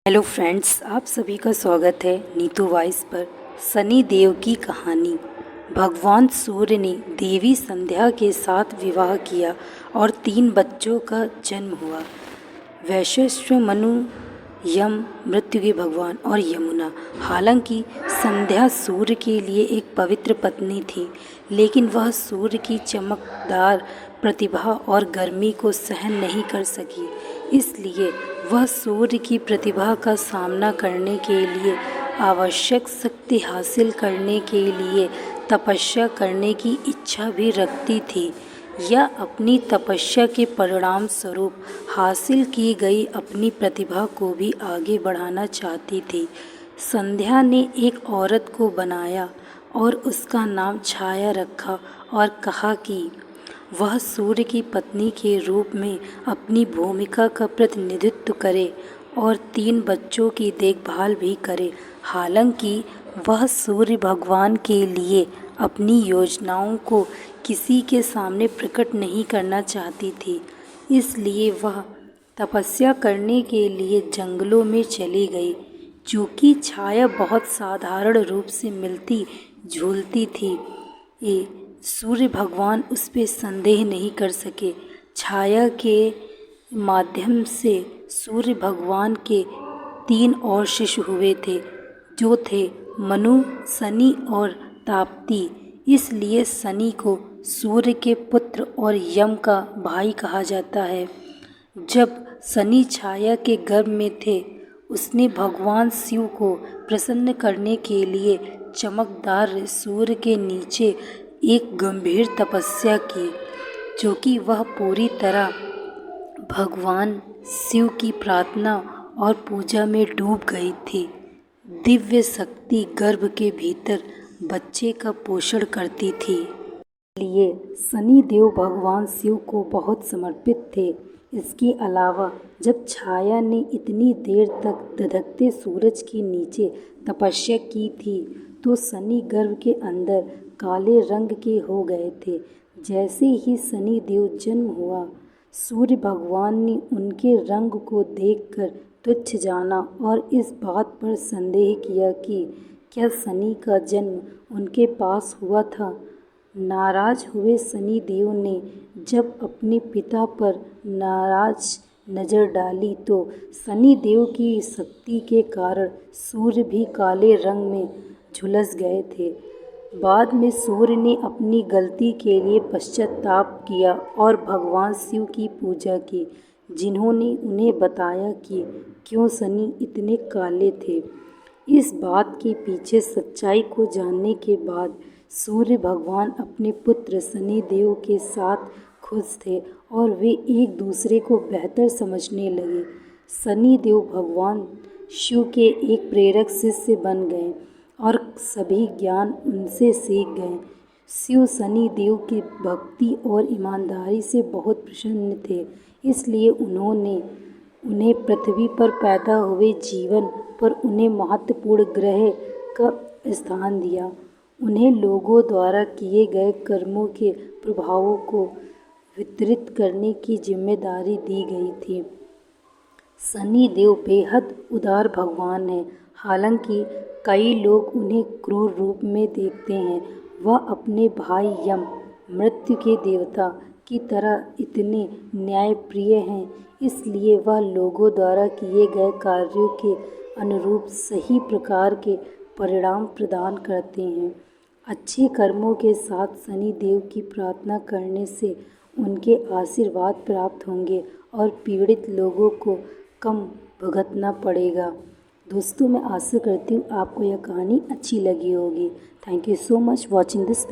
Hello friends, आप सभी का स्वागत है नीतू वॉइस पर। शनि देव की कहानी। भगवान सूर्य ने देवी संध्या के साथ विवाह किया और 3 बच्चों का जन्म हुआ। वैश्व, मनु, यम मृत्यु के भगवान और यमुना। हालांकि संध्या सूर्य के लिए एक पवित्र पत्नी थी, लेकिन वह सूर्य की चमकदार प्रतिभा और गर्मी को सहन नहीं कर सकी। इसलिए वह सूर्य की प्रतिभा का सामना करने के लिए आवश्यक शक्ति हासिल करने के लिए तपस्या करने की इच्छा भी रखती थी, या अपनी तपस्या के परिणाम स्वरूप हासिल की गई अपनी प्रतिभा को भी आगे बढ़ाना चाहती थी। संध्या ने एक औरत को बनाया और उसका नाम छाया रखा और कहा कि वह सूर्य की पत्नी के रूप में अपनी भूमिका का प्रतिनिधित्व करे और 3 बच्चों की देखभाल भी करे। हालांकि वह सूर्य भगवान के लिए अपनी योजनाओं को किसी के सामने प्रकट नहीं करना चाहती थी, इसलिए वह तपस्या करने के लिए जंगलों में चली गई। चूँकि छाया बहुत साधारण रूप से मिलती जुलती थी, सूर्य भगवान उस पर संदेह नहीं कर सके। छाया के माध्यम से सूर्य भगवान के 3 और शिष्य हुए थे, जो थे मनु, शनि और ताप्ती। इसलिए शनि को सूर्य के पुत्र और यम का भाई कहा जाता है। जब शनि छाया के गर्भ में थे, उसने भगवान शिव को प्रसन्न करने के लिए चमकदार सूर्य के नीचे एक गंभीर तपस्या की, जो कि वह पूरी तरह भगवान शिव की प्रार्थना और पूजा में डूब गई थी। दिव्य शक्ति गर्भ के भीतर बच्चे का पोषण करती थी, इसलिए शनि देव भगवान शिव को बहुत समर्पित थे। इसके अलावा जब छाया ने इतनी देर तक धधकते सूरज के नीचे तपस्या की थी, तो शनि गर्भ के अंदर काले रंग के हो गए थे। जैसे ही शनि देव जन्म हुआ, सूर्य भगवान ने उनके रंग को देखकर तुच्छ जाना और इस बात पर संदेह किया कि क्या शनि का जन्म उनके पास हुआ था। नाराज हुए शनि देव ने जब अपने पिता पर नाराज नज़र डाली, तो शनि देव की शक्ति के कारण सूर्य भी काले रंग में झुलस गए थे। बाद में सूर्य ने अपनी गलती के लिए पश्चाताप किया और भगवान शिव की पूजा की, जिन्होंने उन्हें बताया कि क्यों शनि इतने काले थे। इस बात के पीछे सच्चाई को जानने के बाद सूर्य भगवान अपने पुत्र शनि देव के साथ खुश थे और वे एक दूसरे को बेहतर समझने लगे। शनि देव भगवान शिव के एक प्रेरक शिष्य बन गए और सभी ज्ञान उनसे सीख गए। शिव शनि देव की भक्ति और ईमानदारी से बहुत प्रसन्न थे, इसलिए उन्होंने उन्हें पृथ्वी पर पैदा हुए जीवन पर उन्हें महत्वपूर्ण ग्रह का स्थान दिया। उन्हें लोगों द्वारा किए गए कर्मों के प्रभावों को वितरित करने की जिम्मेदारी दी गई थी। शनि देव बेहद उदार भगवान हैं। हालांकि कई लोग उन्हें क्रूर रूप में देखते हैं, वह अपने भाई यम, मृत्यु के देवता की तरह इतने न्यायप्रिय हैं। इसलिए वह लोगों द्वारा किए गए कार्यों के अनुरूप सही प्रकार के परिणाम प्रदान करते हैं। अच्छे कर्मों के साथ शनि देव की प्रार्थना करने से उनके आशीर्वाद प्राप्त होंगे और पीड़ित लोगों को कम भुगतना पड़ेगा। दोस्तों, मैं आशा करती हूँ आपको यह कहानी अच्छी लगी होगी। Thank you so much watching this.